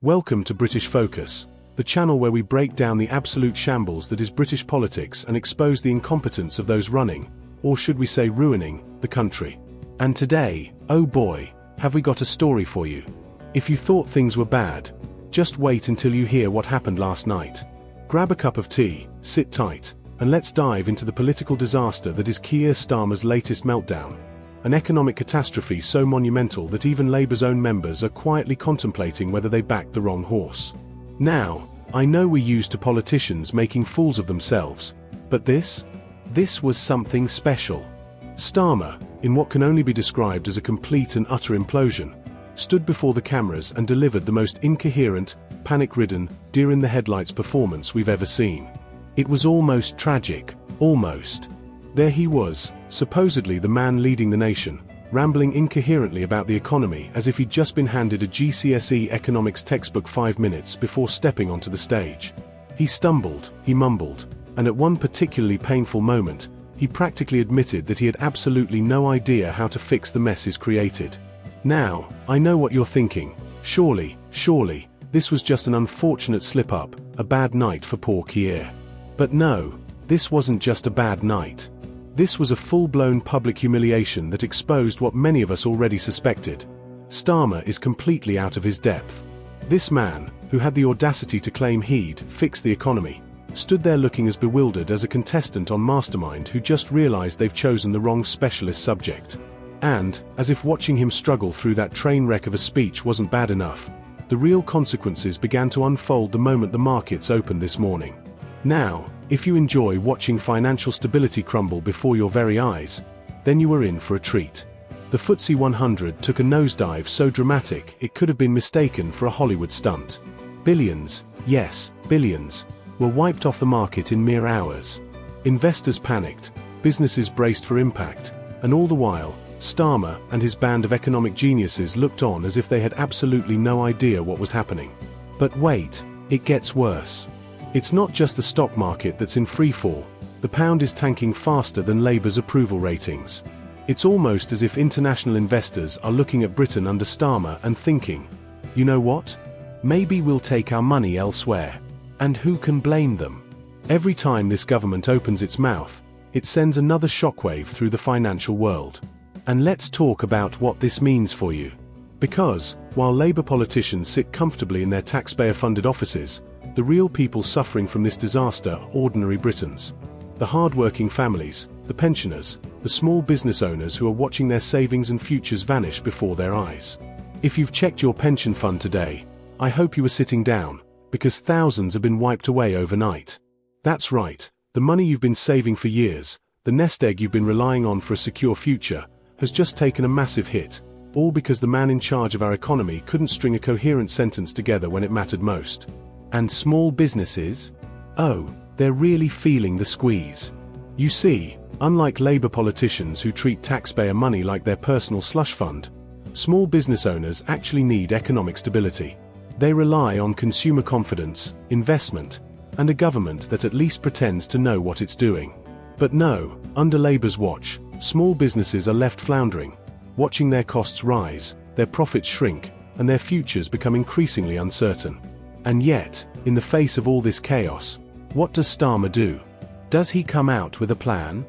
Welcome to British Focus, the channel where we break down the absolute shambles that is British politics and expose the incompetence of those running, or should we say ruining, the country. And today, oh boy, have we got a story for you. If you thought things were bad, just wait until you hear what happened last night. Grab a cup of tea, sit tight, and let's dive into the political disaster that is Keir Starmer's latest meltdown. An economic catastrophe so monumental that even Labour's own members are quietly contemplating whether they backed the wrong horse. Now, I know we're used to politicians making fools of themselves, but this was something special. Starmer, in what can only be described as a complete and utter implosion, stood before the cameras and delivered the most incoherent, panic-ridden, deer-in-the-headlights performance we've ever seen. It was almost tragic, almost. There he was, supposedly the man leading the nation, rambling incoherently about the economy as if he'd just been handed a GCSE economics textbook 5 minutes before stepping onto the stage. He stumbled, he mumbled, and at one particularly painful moment, he practically admitted that he had absolutely no idea how to fix the mess he's created. Now, I know what you're thinking. Surely, this was just an unfortunate slip-up, a bad night for poor Keir. But no, this wasn't just a bad night. This was a full-blown public humiliation that exposed what many of us already suspected. Starmer is completely out of his depth. This man, who had the audacity to claim he'd fix the economy, stood there looking as bewildered as a contestant on Mastermind who just realized they've chosen the wrong specialist subject. And, as if watching him struggle through that train wreck of a speech wasn't bad enough, the real consequences began to unfold the moment the markets opened this morning. Now, if you enjoy watching financial stability crumble before your very eyes, then you were in for a treat. The FTSE 100 took a nosedive so dramatic it could have been mistaken for a Hollywood stunt. Billions, yes, billions, were wiped off the market in mere hours. Investors panicked, businesses braced for impact, and all the while, Starmer and his band of economic geniuses looked on as if they had absolutely no idea what was happening. But wait, it gets worse. It's not just the stock market that's in freefall. The pound is tanking faster than Labour's approval ratings. It's almost as if international investors are looking at Britain under Starmer and thinking, you know what? Maybe we'll take our money elsewhere. And who can blame them? Every time this government opens its mouth, it sends another shockwave through the financial world. And let's talk about what this means for you. Because, while Labour politicians sit comfortably in their taxpayer-funded offices, the real people suffering from this disaster are ordinary Britons. The hard-working families, the pensioners, the small business owners who are watching their savings and futures vanish before their eyes. If you've checked your pension fund today, I hope you were sitting down, because thousands have been wiped away overnight. That's right, the money you've been saving for years, the nest egg you've been relying on for a secure future, has just taken a massive hit, all because the man in charge of our economy couldn't string a coherent sentence together when it mattered most. And small businesses? Oh, they're really feeling the squeeze. You see, unlike Labour politicians who treat taxpayer money like their personal slush fund, small business owners actually need economic stability. They rely on consumer confidence, investment, and a government that at least pretends to know what it's doing. But no, under Labour's watch, small businesses are left floundering, watching their costs rise, their profits shrink, and their futures become increasingly uncertain. And yet, in the face of all this chaos, what does Starmer do? Does he come out with a plan?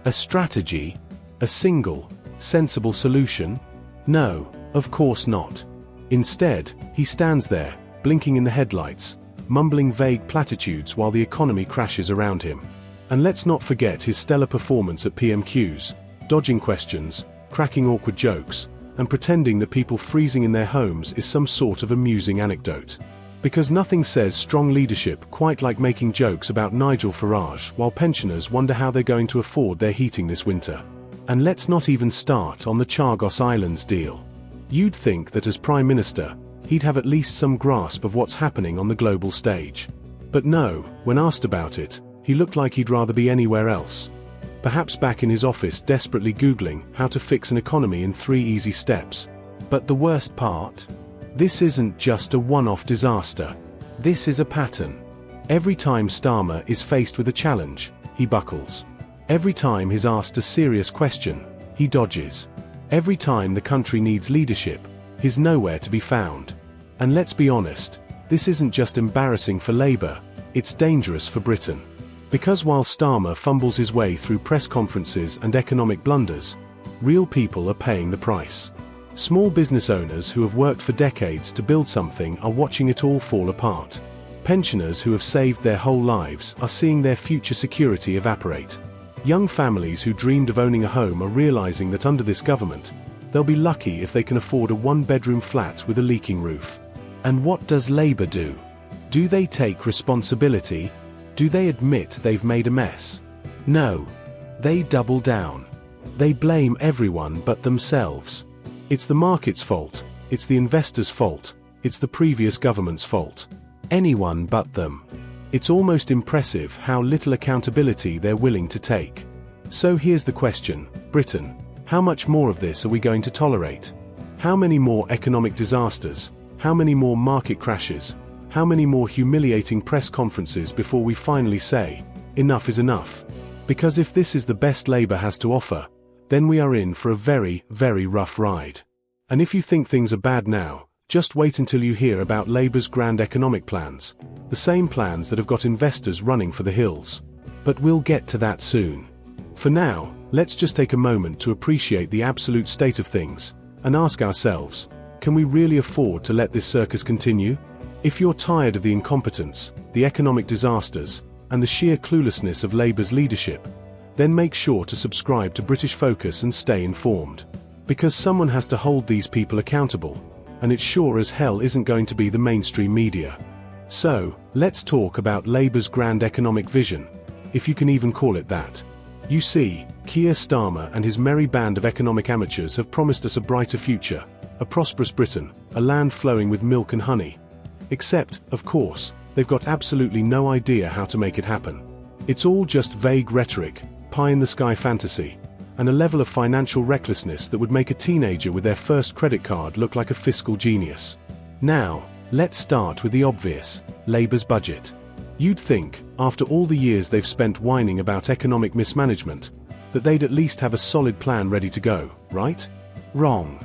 A strategy? A single, sensible solution? No, of course not. Instead, he stands there, blinking in the headlights, mumbling vague platitudes while the economy crashes around him. And let's not forget his stellar performance at PMQs, dodging questions, cracking awkward jokes, and pretending that people freezing in their homes is some sort of amusing anecdote. Because nothing says strong leadership quite like making jokes about Nigel Farage while pensioners wonder how they're going to afford their heating this winter. And let's not even start on the Chagos Islands deal. You'd think that as Prime Minister, he'd have at least some grasp of what's happening on the global stage. But no, when asked about it, he looked like he'd rather be anywhere else. Perhaps back in his office desperately Googling how to fix an economy in 3 easy steps. But the worst part? This isn't just a one-off disaster. This is a pattern. Every time Starmer is faced with a challenge, he buckles. Every time he's asked a serious question, he dodges. Every time the country needs leadership, he's nowhere to be found. And let's be honest, This isn't just embarrassing for Labour, it's dangerous for Britain. Because while Starmer fumbles his way through press conferences and economic blunders, real people are paying the price. Small business owners who have worked for decades to build something are watching it all fall apart. Pensioners who have saved their whole lives are seeing their future security evaporate. Young families who dreamed of owning a home are realizing that under this government, they'll be lucky if they can afford a one-bedroom flat with a leaking roof. And what does Labour do? Do they take responsibility? Do they admit they've made a mess? No. They double down. They blame everyone but themselves. It's the market's fault, it's the investors' fault, it's the previous government's fault. Anyone but them. It's almost impressive how little accountability they're willing to take. So here's the question, Britain, how much more of this are we going to tolerate? How many more economic disasters? How many more market crashes? How many more humiliating press conferences before we finally say, enough is enough? Because if this is the best Labour has to offer, then we are in for a very, very rough ride. And if you think things are bad now, just wait until you hear about Labour's grand economic plans, the same plans that have got investors running for the hills. But we'll get to that soon. For now, let's just take a moment to appreciate the absolute state of things, and ask ourselves, can we really afford to let this circus continue? If you're tired of the incompetence, the economic disasters, and the sheer cluelessness of Labour's leadership, then make sure to subscribe to British Focus and stay informed. Because someone has to hold these people accountable, and it sure as hell isn't going to be the mainstream media. So, let's talk about Labour's grand economic vision, if you can even call it that. You see, Keir Starmer and his merry band of economic amateurs have promised us a brighter future, a prosperous Britain, a land flowing with milk and honey. Except, of course, they've got absolutely no idea how to make it happen. It's all just vague rhetoric, pie-in-the-sky fantasy, and a level of financial recklessness that would make a teenager with their first credit card look like a fiscal genius. Now, let's start with the obvious, Labour's budget. You'd think, after all the years they've spent whining about economic mismanagement, that they'd at least have a solid plan ready to go, right? Wrong.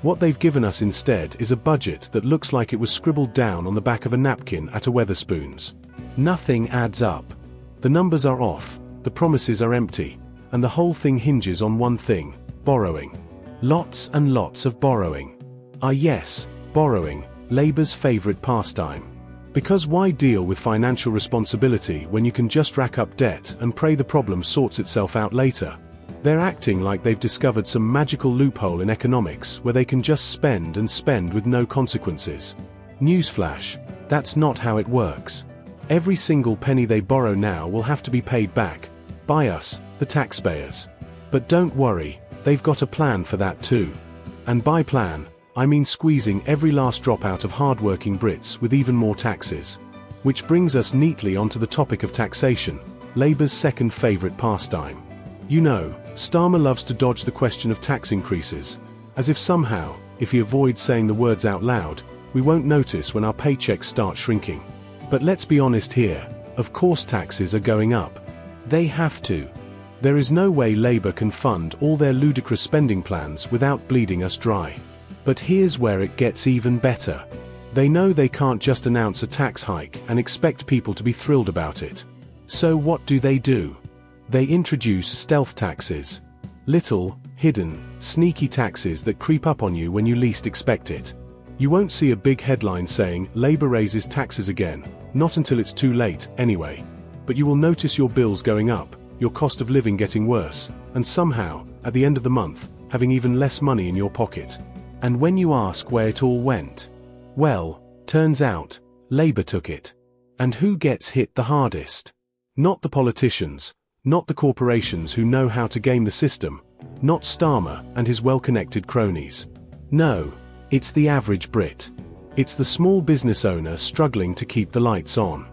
What they've given us instead is a budget that looks like it was scribbled down on the back of a napkin at a Wetherspoons. Nothing adds up. The numbers are off, the promises are empty, and the whole thing hinges on one thing, borrowing. Lots and lots of borrowing. Ah yes, borrowing, Labour's favourite pastime. Because why deal with financial responsibility when you can just rack up debt and pray the problem sorts itself out later? They're acting like they've discovered some magical loophole in economics where they can just spend and spend with no consequences. Newsflash, that's not how it works. Every single penny they borrow now will have to be paid back, by us, the taxpayers. But don't worry, they've got a plan for that too. And by plan, I mean squeezing every last drop out of hard-working Brits with even more taxes. Which brings us neatly onto the topic of taxation, Labour's second favourite pastime. You know, Starmer loves to dodge the question of tax increases, as if somehow, if he avoids saying the words out loud, we won't notice when our paychecks start shrinking. But let's be honest here, of course taxes are going up. They have to. There is no way Labour can fund all their ludicrous spending plans without bleeding us dry. But here's where it gets even better. They know they can't just announce a tax hike and expect people to be thrilled about it. So what do? They introduce stealth taxes. Little, hidden, sneaky taxes that creep up on you when you least expect it. You won't see a big headline saying, Labour raises taxes again, not until it's too late, anyway. But you will notice your bills going up, your cost of living getting worse, and somehow, at the end of the month, having even less money in your pocket. And when you ask where it all went, well, turns out, Labour took it. And who gets hit the hardest? Not the politicians, not the corporations who know how to game the system, not Starmer and his well-connected cronies. No, it's the average Brit. It's the small business owner struggling to keep the lights on.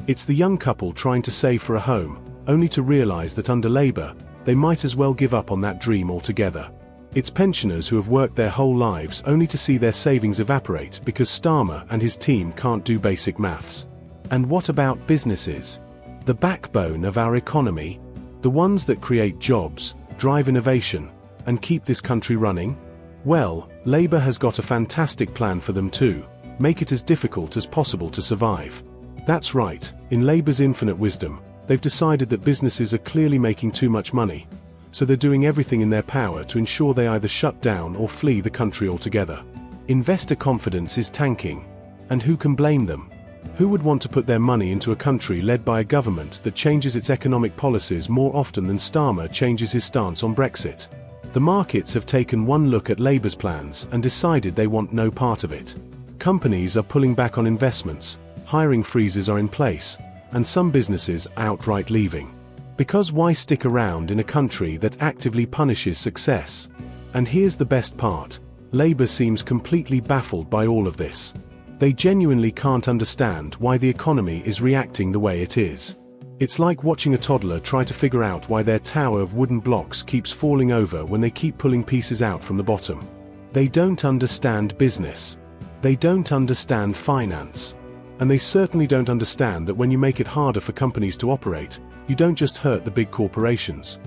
It's the young couple trying to save for a home, only to realise that under Labour, they might as well give up on that dream altogether. It's pensioners who have worked their whole lives only to see their savings evaporate because Starmer and his team can't do basic maths. And what about businesses? The backbone of our economy? The ones that create jobs, drive innovation, and keep this country running? Well, Labour has got a fantastic plan for them too. make it as difficult as possible to survive. That's right, in Labour's infinite wisdom, they've decided that businesses are clearly making too much money, so they're doing everything in their power to ensure they either shut down or flee the country altogether. Investor confidence is tanking, and who can blame them? Who would want to put their money into a country led by a government that changes its economic policies more often than Starmer changes his stance on Brexit? The markets have taken one look at Labour's plans and decided they want no part of it. Companies are pulling back on investments, hiring freezes are in place, and some businesses are outright leaving. Because why stick around in a country that actively punishes success? And here's the best part: Labour seems completely baffled by all of this. They genuinely can't understand why the economy is reacting the way it is. It's like watching a toddler try to figure out why their tower of wooden blocks keeps falling over when they keep pulling pieces out from the bottom. They don't understand business. They don't understand finance. And they certainly don't understand that when you make it harder for companies to operate, you don't just hurt the big corporations.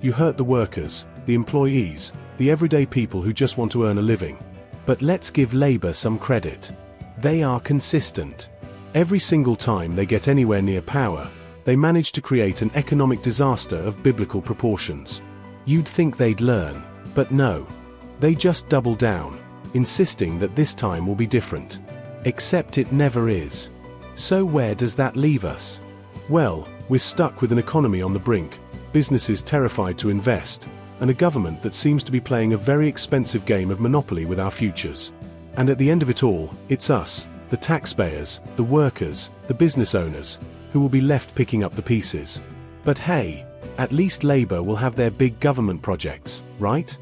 You hurt the workers, the employees, the everyday people who just want to earn a living. But let's give Labour some credit. They are consistent. Every single time they get anywhere near power, they manage to create an economic disaster of biblical proportions. You'd think they'd learn, but no. They just double down, insisting that this time will be different. Except it never is. So where does that leave us? Well, we're stuck with an economy on the brink, businesses terrified to invest, and a government that seems to be playing a very expensive game of Monopoly with our futures. And at the end of it all, it's us, the taxpayers, the workers, the business owners, who will be left picking up the pieces. But hey, at least Labour will have their big government projects, right?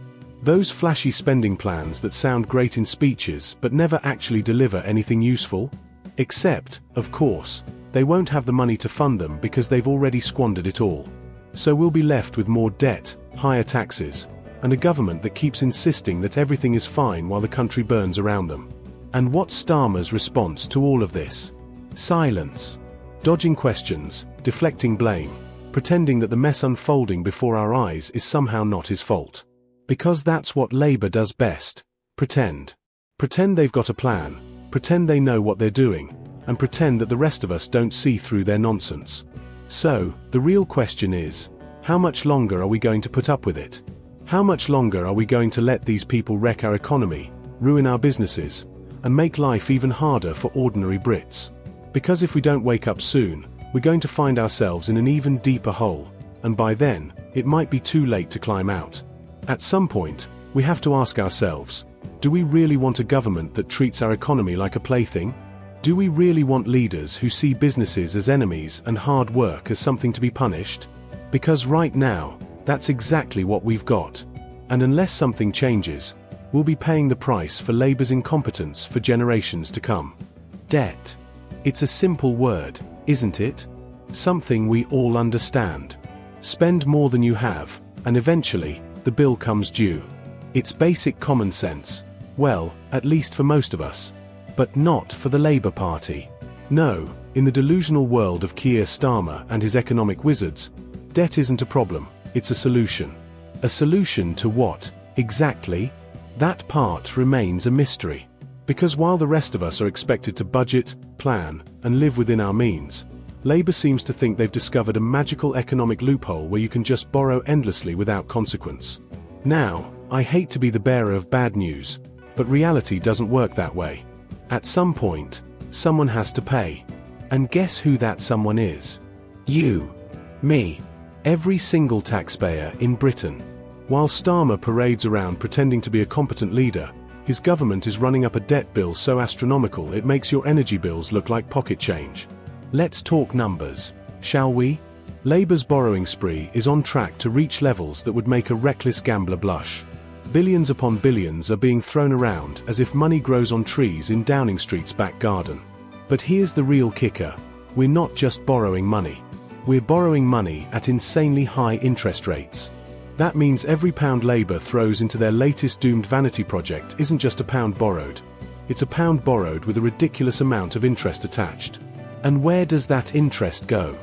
Those flashy spending plans that sound great in speeches but never actually deliver anything useful? Except, of course, they won't have the money to fund them because they've already squandered it all. So we'll be left with more debt, higher taxes, and a government that keeps insisting that everything is fine while the country burns around them. And what's Starmer's response to all of this? Silence. Dodging questions, deflecting blame, pretending that the mess unfolding before our eyes is somehow not his fault. Because that's what Labour does best. Pretend. Pretend they've got a plan, pretend they know what they're doing, and pretend that the rest of us don't see through their nonsense. So, the real question is, how much longer are we going to put up with it? How much longer are we going to let these people wreck our economy, ruin our businesses, and make life even harder for ordinary Brits? Because if we don't wake up soon, we're going to find ourselves in an even deeper hole, and by then, it might be too late to climb out. At some point, we have to ask ourselves, do we really want a government that treats our economy like a plaything? Do we really want leaders who see businesses as enemies and hard work as something to be punished? Because right now, that's exactly what we've got. And unless something changes, we'll be paying the price for Labour's incompetence for generations to come. Debt. It's a simple word, isn't it? Something we all understand. Spend more than you have, and eventually, the bill comes due. It's basic common sense. Well, at least for most of us. But not for the Labour Party. No, in the delusional world of Keir Starmer and his economic wizards, debt isn't a problem, it's a solution. A solution to what, exactly? That part remains a mystery. Because while the rest of us are expected to budget, plan, and live within our means, Labour seems to think they've discovered a magical economic loophole where you can just borrow endlessly without consequence. Now, I hate to be the bearer of bad news, but reality doesn't work that way. At some point, someone has to pay. And guess who that someone is? You. Me. Every single taxpayer in Britain. While Starmer parades around pretending to be a competent leader, his government is running up a debt bill so astronomical it makes your energy bills look like pocket change. Let's talk numbers, shall we? Labour's borrowing spree is on track to reach levels that would make a reckless gambler blush. Billions upon billions are being thrown around as if money grows on trees in Downing Street's back garden. But here's the real kicker. We're not just borrowing money. We're borrowing money at insanely high interest rates. That means every pound Labour throws into their latest doomed vanity project isn't just a pound borrowed. It's a pound borrowed with a ridiculous amount of interest attached. And where does that interest go?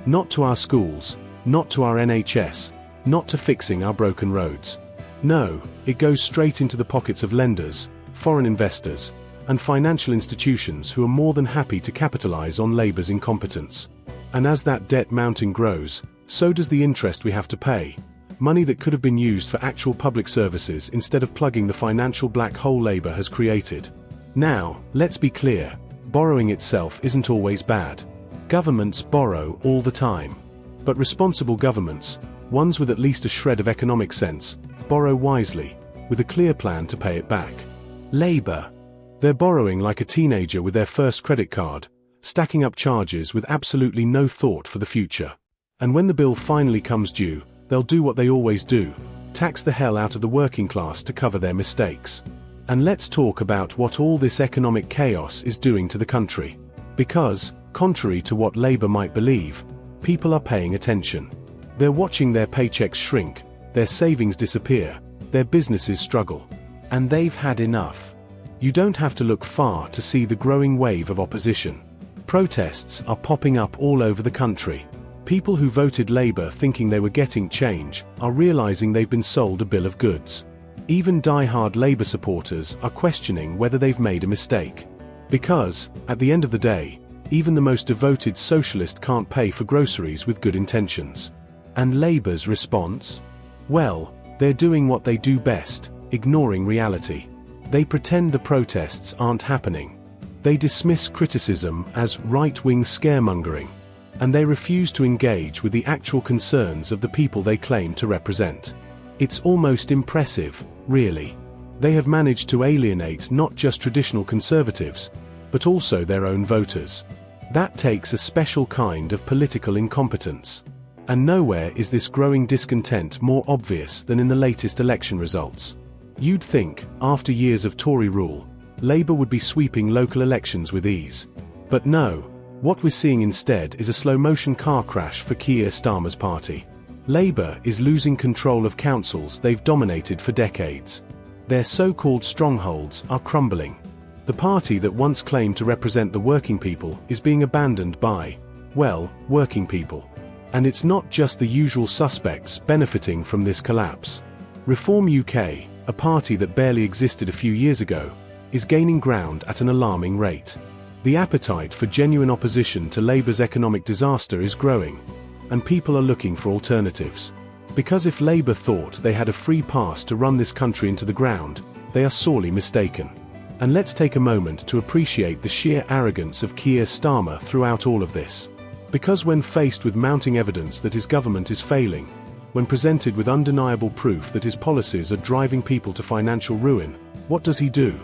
Not to our schools, not to our NHS, not to fixing our broken roads. No, it goes straight into the pockets of lenders, foreign investors, and financial institutions who are more than happy to capitalize on Labour's incompetence. And as that debt mountain grows, so does the interest we have to pay. Money that could have been used for actual public services instead of plugging the financial black hole Labour has created. Now, let's be clear, borrowing itself isn't always bad. Governments borrow all the time. But responsible governments, ones with at least a shred of economic sense, borrow wisely, with a clear plan to pay it back. Labour. They're borrowing like a teenager with their first credit card, stacking up charges with absolutely no thought for the future. And when the bill finally comes due, they'll do what they always do, tax the hell out of the working class to cover their mistakes. And let's talk about what all this economic chaos is doing to the country. Because, contrary to what Labour might believe, people are paying attention. They're watching their paychecks shrink, their savings disappear, their businesses struggle. And they've had enough. You don't have to look far to see the growing wave of opposition. Protests are popping up all over the country. People who voted Labour thinking they were getting change are realising they've been sold a bill of goods. Even die-hard Labour supporters are questioning whether they've made a mistake. Because, at the end of the day, even the most devoted socialist can't pay for groceries with good intentions. And Labour's response? Well, they're doing what they do best, ignoring reality. They pretend the protests aren't happening. They dismiss criticism as right-wing scaremongering. And they refuse to engage with the actual concerns of the people they claim to represent. It's almost impressive, really. They have managed to alienate not just traditional conservatives, but also their own voters. That takes a special kind of political incompetence. And nowhere is this growing discontent more obvious than in the latest election results. You'd think, after years of Tory rule, Labour would be sweeping local elections with ease. But no. What we're seeing instead is a slow-motion car crash for Keir Starmer's party. Labour is losing control of councils they've dominated for decades. Their so-called strongholds are crumbling. The party that once claimed to represent the working people is being abandoned by, well, working people. And it's not just the usual suspects benefiting from this collapse. Reform UK, a party that barely existed a few years ago, is gaining ground at an alarming rate. The appetite for genuine opposition to Labour's economic disaster is growing, and people are looking for alternatives. Because if Labour thought they had a free pass to run this country into the ground, they are sorely mistaken. And let's take a moment to appreciate the sheer arrogance of Keir Starmer throughout all of this. Because when faced with mounting evidence that his government is failing, when presented with undeniable proof that his policies are driving people to financial ruin, what does he do?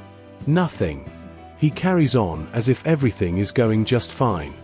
Nothing. He carries on as if everything is going just fine.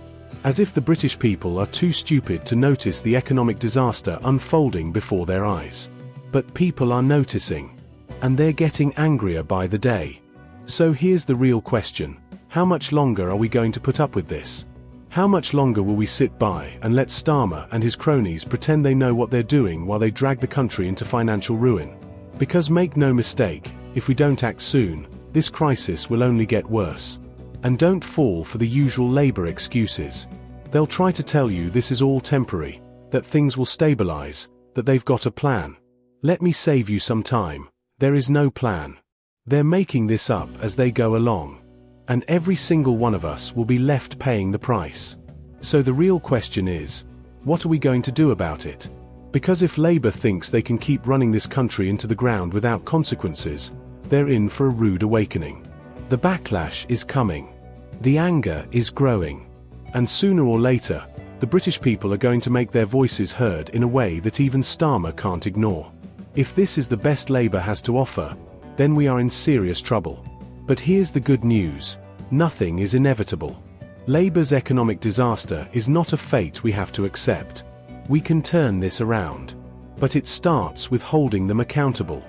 As if the British people are too stupid to notice the economic disaster unfolding before their eyes. But people are noticing. And they're getting angrier by the day. So here's the real question. How much longer are we going to put up with this? How much longer will we sit by and let Starmer and his cronies pretend they know what they're doing while they drag the country into financial ruin? Because make no mistake, if we don't act soon, this crisis will only get worse. And don't fall for the usual Labour excuses. They'll try to tell you this is all temporary, that things will stabilise, that they've got a plan. Let me save you some time. There is no plan. They're making this up as they go along. And every single one of us will be left paying the price. So the real question is, what are we going to do about it? Because if Labour thinks they can keep running this country into the ground without consequences, they're in for a rude awakening. The backlash is coming. The anger is growing. And sooner or later, the British people are going to make their voices heard in a way that even Starmer can't ignore. If this is the best Labour has to offer, then we are in serious trouble. But here's the good news. Nothing is inevitable. Labour's economic disaster is not a fate we have to accept. We can turn this around. But it starts with holding them accountable.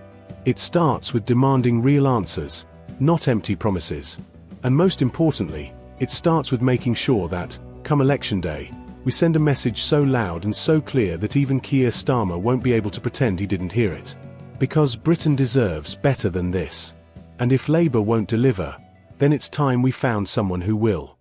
It starts with demanding real answers, not empty promises. And most importantly, it starts with making sure that, come election day, we send a message so loud and so clear that even Keir Starmer won't be able to pretend he didn't hear it. Because Britain deserves better than this. And if Labour won't deliver, then it's time we found someone who will.